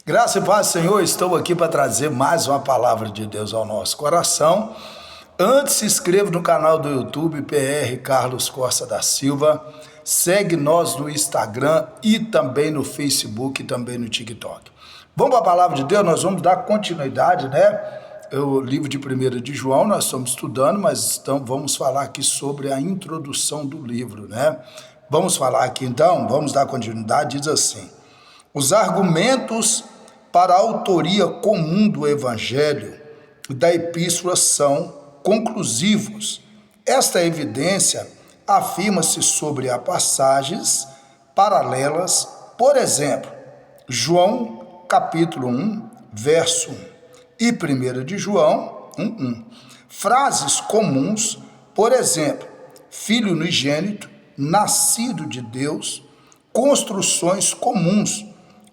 Graça e paz, Senhor, estou aqui para trazer mais uma palavra de Deus ao nosso coração. Antes, se inscreva no canal do YouTube PR Carlos Costa da Silva. Segue nós no Instagram e também no Facebook e também no TikTok. Vamos para a palavra de Deus, nós vamos dar continuidade, né? O livro de 1 de João, nós estamos estudando, mas vamos falar aqui sobre a introdução do livro, né? Vamos falar aqui então, vamos dar continuidade, diz assim: os argumentos para a autoria comum do Evangelho e da Epístola são conclusivos. Esta evidência afirma-se sobre as passagens paralelas, por exemplo, João capítulo 1, verso 1 e 1 de João 1:1. Frases comuns, por exemplo, filho unigênito, nascido de Deus, construções comuns,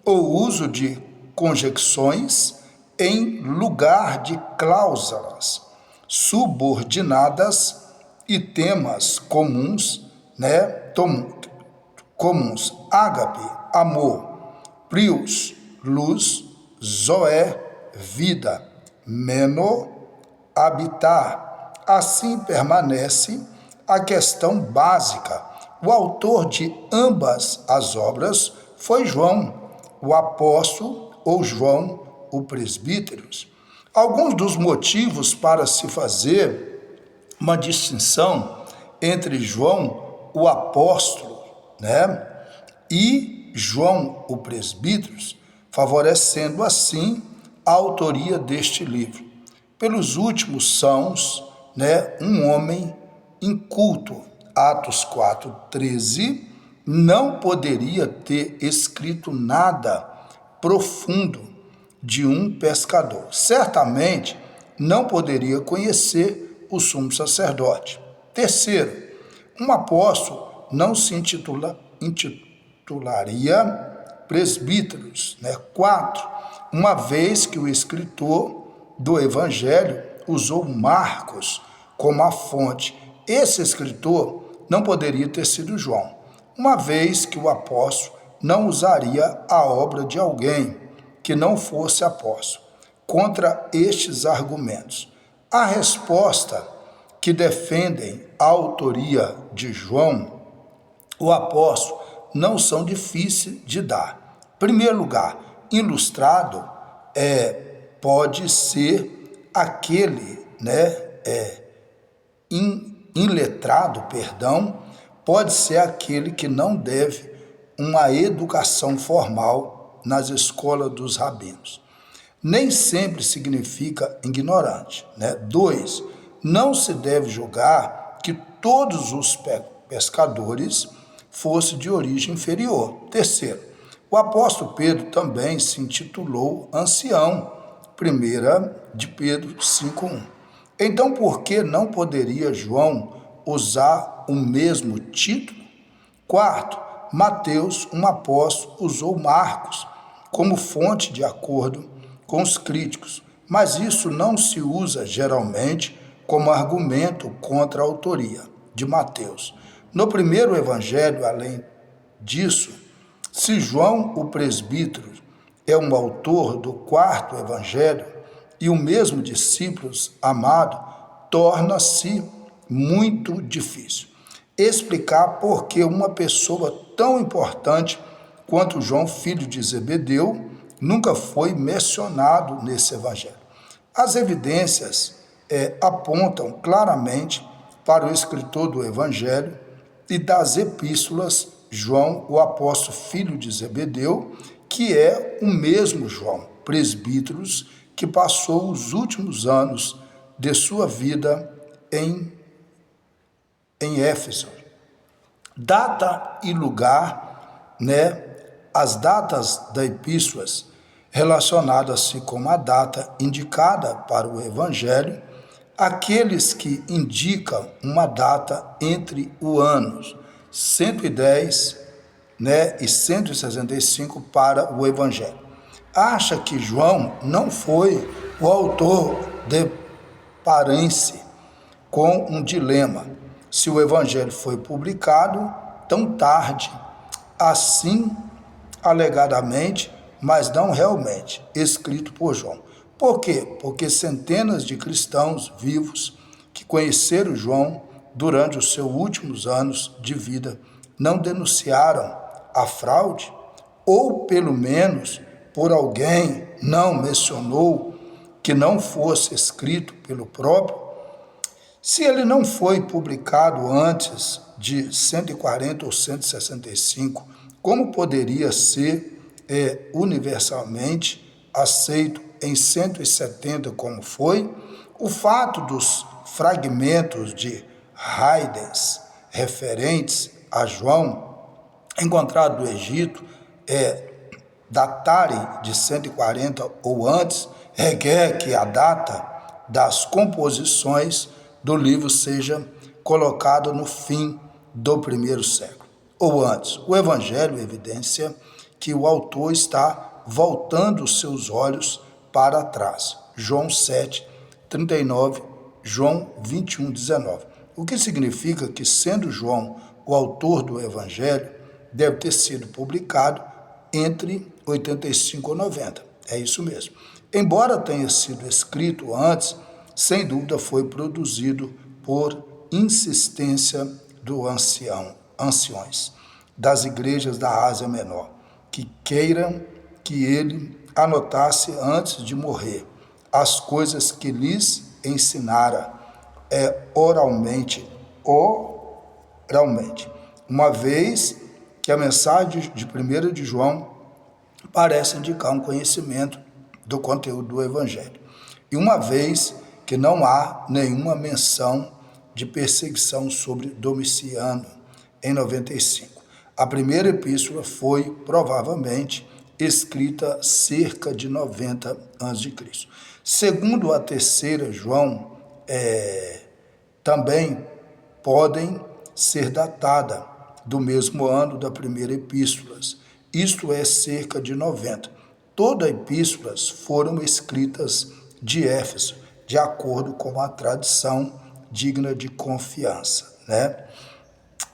o uso de conjunções em lugar de cláusulas subordinadas e temas comuns, né? Comuns: ágape, amor; prius, luz; zoé, vida; meno, habitar. Assim permanece a questão básica. O autor de ambas as obras foi João, o apóstolo, ou João, o presbítero. Alguns dos motivos para se fazer uma distinção entre João, o apóstolo, né, e João, o presbítero, favorecendo assim a autoria deste livro. Pelos últimos são, né, um homem inculto, Atos 4:13, não poderia ter escrito nada profundo de um pescador. Certamente não poderia conhecer o sumo sacerdote. Terceiro, um apóstolo não se intitularia presbíteros, né? 4, uma vez que o escritor do Evangelho usou Marcos como a fonte, esse escritor não poderia ter sido João, uma vez que o apóstolo não usaria a obra de alguém que não fosse apóstolo. Contra estes argumentos, a resposta que defendem a autoria de João, o apóstolo, não são difíceis de dar. Em primeiro lugar, ilustrado pode ser aquele, né, iletrado, pode ser aquele que não deve uma educação formal nas escolas dos rabinos. Nem sempre significa ignorante, né? 2, não se deve julgar que todos os pescadores fossem de origem inferior. Terceiro, o apóstolo Pedro também se intitulou ancião, 1 de Pedro 5:1. Então, por que não poderia João usar o mesmo título? Quarto, Mateus, um apóstolo, usou Marcos como fonte de acordo com os críticos, mas isso não se usa geralmente como argumento contra a autoria de Mateus. No primeiro evangelho, além disso, se João, o presbítero, é um autor do quarto evangelho e o mesmo discípulo amado, torna-se muito difícil explicar por que uma pessoa tão importante quanto João, filho de Zebedeu, nunca foi mencionado nesse evangelho. As evidências apontam claramente para o escritor do evangelho e das epístolas, João, o apóstolo, filho de Zebedeu, que é o mesmo João, presbítero, que passou os últimos anos de sua vida em Éfeso. Data e lugar, né? As datas das epístolas relacionadas-se com a data indicada para o evangelho, aqueles que indicam uma data entre o anos 110, né, e 165 para o evangelho. Acha que João não foi o autor de Parence com um dilema: se o evangelho foi publicado tão tarde, assim, alegadamente, mas não realmente escrito por João. Por quê? Porque centenas de cristãos vivos que conheceram João durante os seus últimos anos de vida não denunciaram a fraude, ou pelo menos por alguém não mencionou que não fosse escrito pelo próprio. Se ele não foi publicado antes de 140 ou 165, como poderia ser universalmente aceito em 170 como foi? O fato dos fragmentos de Haydns referentes a João, encontrado no Egito, datarem de 140 ou antes, requer que a data das composições do livro seja colocada no fim do primeiro século, ou antes. O Evangelho evidencia que o autor está voltando os seus olhos para trás. João 7, 39, João 21, 19. O que significa que, sendo João o autor do Evangelho, deve ter sido publicado entre 85 ou 90. É isso mesmo. Embora tenha sido escrito antes, sem dúvida foi produzido por insistência do anciões das igrejas da Ásia Menor, que queiram que ele anotasse antes de morrer as coisas que lhes ensinara oralmente, uma vez que a mensagem de 1 de João parece indicar um conhecimento do conteúdo do Evangelho. E uma vez que não há nenhuma menção de perseguição sobre Domiciano em 95. A primeira epístola foi, provavelmente, escrita cerca de 90 a.C. Segundo a terceira João, também podem ser datada do mesmo ano da primeira epístola, isto é, cerca de 90. Todas as epístolas foram escritas de Éfeso, de acordo com a tradição digna de confiança, né?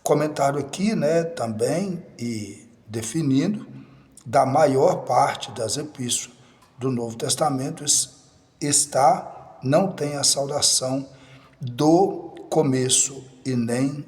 Comentário aqui, né, também, e definindo, da maior parte das epístolas do Novo Testamento não tem a saudação do começo e nem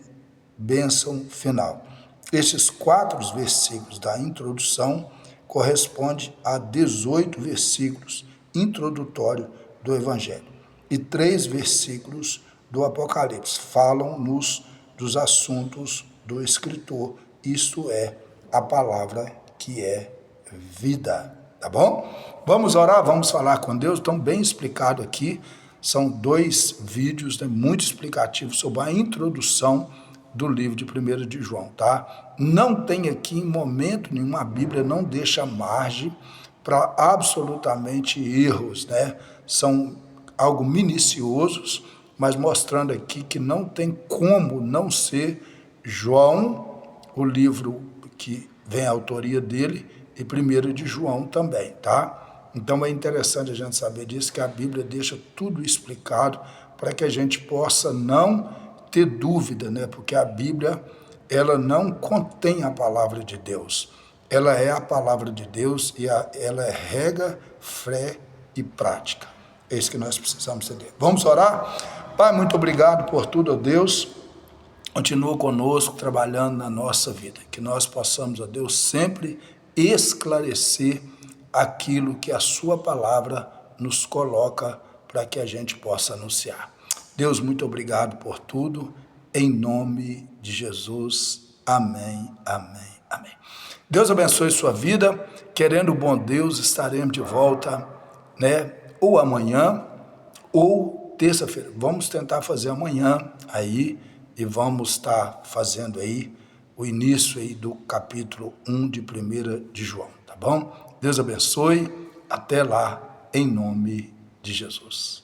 bênção final. Estes 4 versículos da introdução correspondem a 18 versículos introdutórios do Evangelho. E 3 versículos do Apocalipse falam-nos dos assuntos do escritor, isto é, a palavra que é vida. Tá bom? Vamos orar, vamos falar com Deus. Então, bem explicado aqui, são 2 vídeos, né, muito explicativos sobre a introdução do livro de 1 de João, tá? Não tem aqui em momento nenhum, a Bíblia não deixa margem para absolutamente erros, né? São algo minuciosos, mas mostrando aqui que não tem como não ser João, o livro que vem a autoria dele, e 1 de João também, tá? Então é interessante a gente saber disso, que a Bíblia deixa tudo explicado para que a gente possa não ter dúvida, né? Porque a Bíblia, ela não contém a palavra de Deus. Ela é a palavra de Deus e ela é regra, fé e prática. É isso que nós precisamos entender. Vamos orar? Pai, muito obrigado por tudo, ó Deus. Continua conosco, trabalhando na nossa vida. Que nós possamos, ó Deus, sempre esclarecer aquilo que a sua palavra nos coloca para que a gente possa anunciar. Deus, muito obrigado por tudo, em nome de Jesus. Amém, amém, amém. Deus abençoe sua vida. Querendo o bom Deus, estaremos de volta, né? Ou amanhã, ou terça-feira. Vamos tentar fazer amanhã aí, e vamos estar fazendo aí o início aí do capítulo 1 de 1 de João, tá bom? Deus abençoe. Até lá, em nome de Jesus.